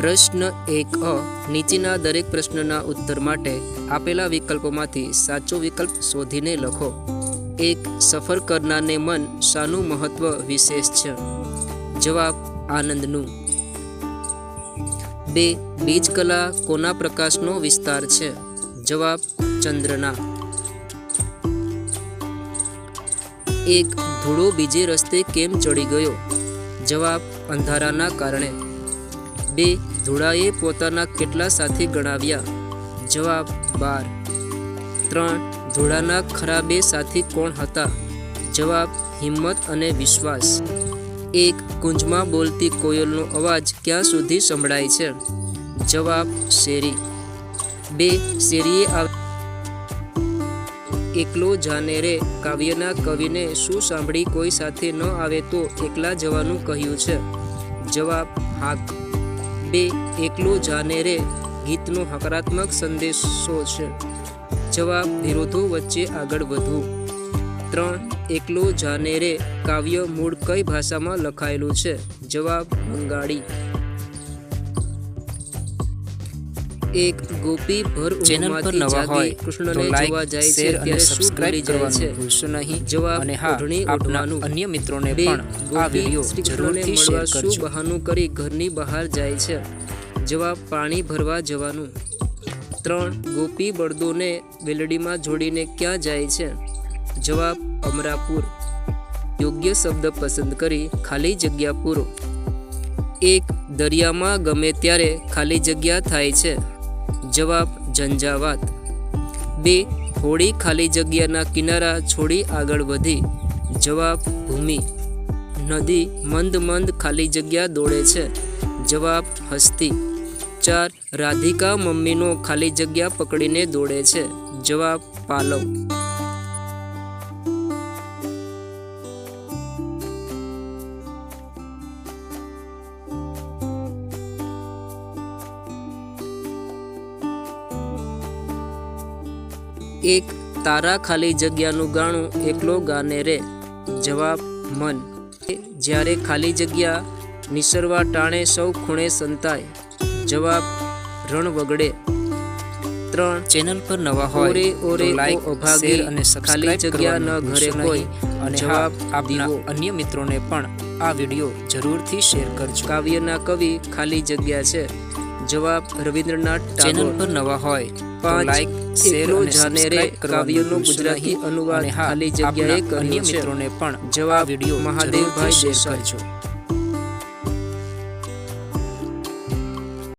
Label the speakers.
Speaker 1: પ્રશ્ન 1 નીચેના દરેક પ્રશ્નના ઉત્તર માટે આપેલા વિકલ્પોમાંથી સાચો વિકલ્પ શોધીને લખો। 1. સફર કરનારને મન શાનું મહત્વ વિશેષ છે? જવાબ આનંદનું। 2. બીજકલા કોના પ્રકાશનો વિસ્તાર છે? જવાબ ચંદ્રના। 1. ધૂળો બીજે રસ્તે કેમ ચડી ગયો? જવાબ અંધારાના કારણે। 2. ધૂળાએ પોતાના કેટલા સાથી ગણાવ્યા? જવાબ 12। 3. ધૂળાના ખરા બે સાથી કોણ હતા? જવાબ હિંમત અને વિશ્વાસ। 1. કુંજમાં બોલતી કોયલનો અવાજ ક્યાં સુધી સંભળાય છે? જવાબ શેરી। 2. શેરીએ એકલો જાને રે કાવ્યના કવિને શું સાંભળી કોઈ સાથે ન આવે તો એકલા જવાનું કહ્યું છે? જવાબ હાક। 2. એકલો જાને રે ગીતનો હકારાત્મક સંદેશો છે? જવાબ વિરોધો વચ્ચે આગળ વધવું। 3. એકલો જાને રે કાવ્ય મૂળ કઈ ભાષામાં લખાયેલું છે? જવાબ બંગાળી। 1. ગોપી ભર ઉંમરમાંથી જાગી કૃષ્ણને જોવા જાય છે ત્યારે શું ભૂલી જાય છે?
Speaker 2: ભૂલશો નહીં।
Speaker 1: જવાબ
Speaker 2: અને હા,
Speaker 1: ઓઢણી
Speaker 2: આપના
Speaker 1: ઓઢવાનું।
Speaker 2: અન્ય મિત્રોને
Speaker 1: 2.
Speaker 2: પણ આ વિડિયો
Speaker 1: ગોપી
Speaker 2: જરૂરથી
Speaker 1: શ્રીકૃષ્ણને
Speaker 2: શેર
Speaker 1: મળવા શું
Speaker 2: કરજો।
Speaker 1: બહાનું કરી ઘરની બહાર જાય છે? જવાબ પાણી ભરવા જવાનું। 3. ગોપી બળદોને વેલડીમાં જોડીને ક્યાં જાય છે? જવાબ અમરાપુર। યોગ્ય શબ્દ પસંદ કરી ખાલી જગ્યા પૂરો। 1. દરિયામાં ગમે ત્યારે ખાલી જગ્યા થાય છે? જવાબ ઝંઝાવાત। 2. હોડી ખાલી જગ્યાના કિનારા છોડી આગળ વધી? જવાબ ભૂમિ। નદી મંદ મંદ ખાલી જગ્યા દોડે છે? જવાબ હસ્તી। 4. રાધિકા મમ્મીનો ખાલી જગ્યા પકડીને દોડે છે? જવાબ પાલવ। એક તારા ખાલી જગ્યાનું ગાણું એકલો ગાને રે? જવાબ મન। જ્યારે ખાલી જગ્યા નિસરવા ટાણે સૌ ખૂણે સંતાય? જવાબ રણ વગડે। 3.
Speaker 2: ચેનલ પર નવા હોય
Speaker 1: ઓરે ઓરે
Speaker 2: તો લાઈક,
Speaker 1: અભાગી
Speaker 2: શેર અને
Speaker 1: ખાલી
Speaker 2: સબસ્ક્રાઇબ
Speaker 1: જગ્યા ન
Speaker 2: કરવાનું
Speaker 1: ઘરે
Speaker 2: ભૂલશો
Speaker 1: કોઈ?
Speaker 2: નહીં। અને હા,
Speaker 1: જવાબ
Speaker 2: આપના
Speaker 1: દીવો।
Speaker 2: અન્ય મિત્રોને પણ આ વિડિયો જરૂરથી શેર કરજો।
Speaker 1: કાવ્યના કવિ ખાલી જગ્યા છે? જવાબ રવિન્દ્રનાથ
Speaker 2: ચેનલ
Speaker 1: ટાગોર।
Speaker 2: પર નવા હોય તો
Speaker 1: 5.
Speaker 2: લાઈક, શેર
Speaker 1: એકલો
Speaker 2: અને
Speaker 1: જાને રે
Speaker 2: સબસ્ક્રાઇબ કરવાનું
Speaker 1: કાવ્યનો
Speaker 2: ભૂલશો
Speaker 1: ગુજરાતી
Speaker 2: નહીં।
Speaker 1: અનુવાદ
Speaker 2: અને હા,
Speaker 1: ખાલી
Speaker 2: આપના
Speaker 1: જગ્યાએ
Speaker 2: અન્ય
Speaker 1: કર્યો છે?
Speaker 2: મિત્રોને પણ આ
Speaker 1: જવાબ
Speaker 2: વિડિયો
Speaker 1: મહાદેવભાઈ
Speaker 2: જરૂરથી શેર
Speaker 1: દેસાઈ।
Speaker 2: કરજો।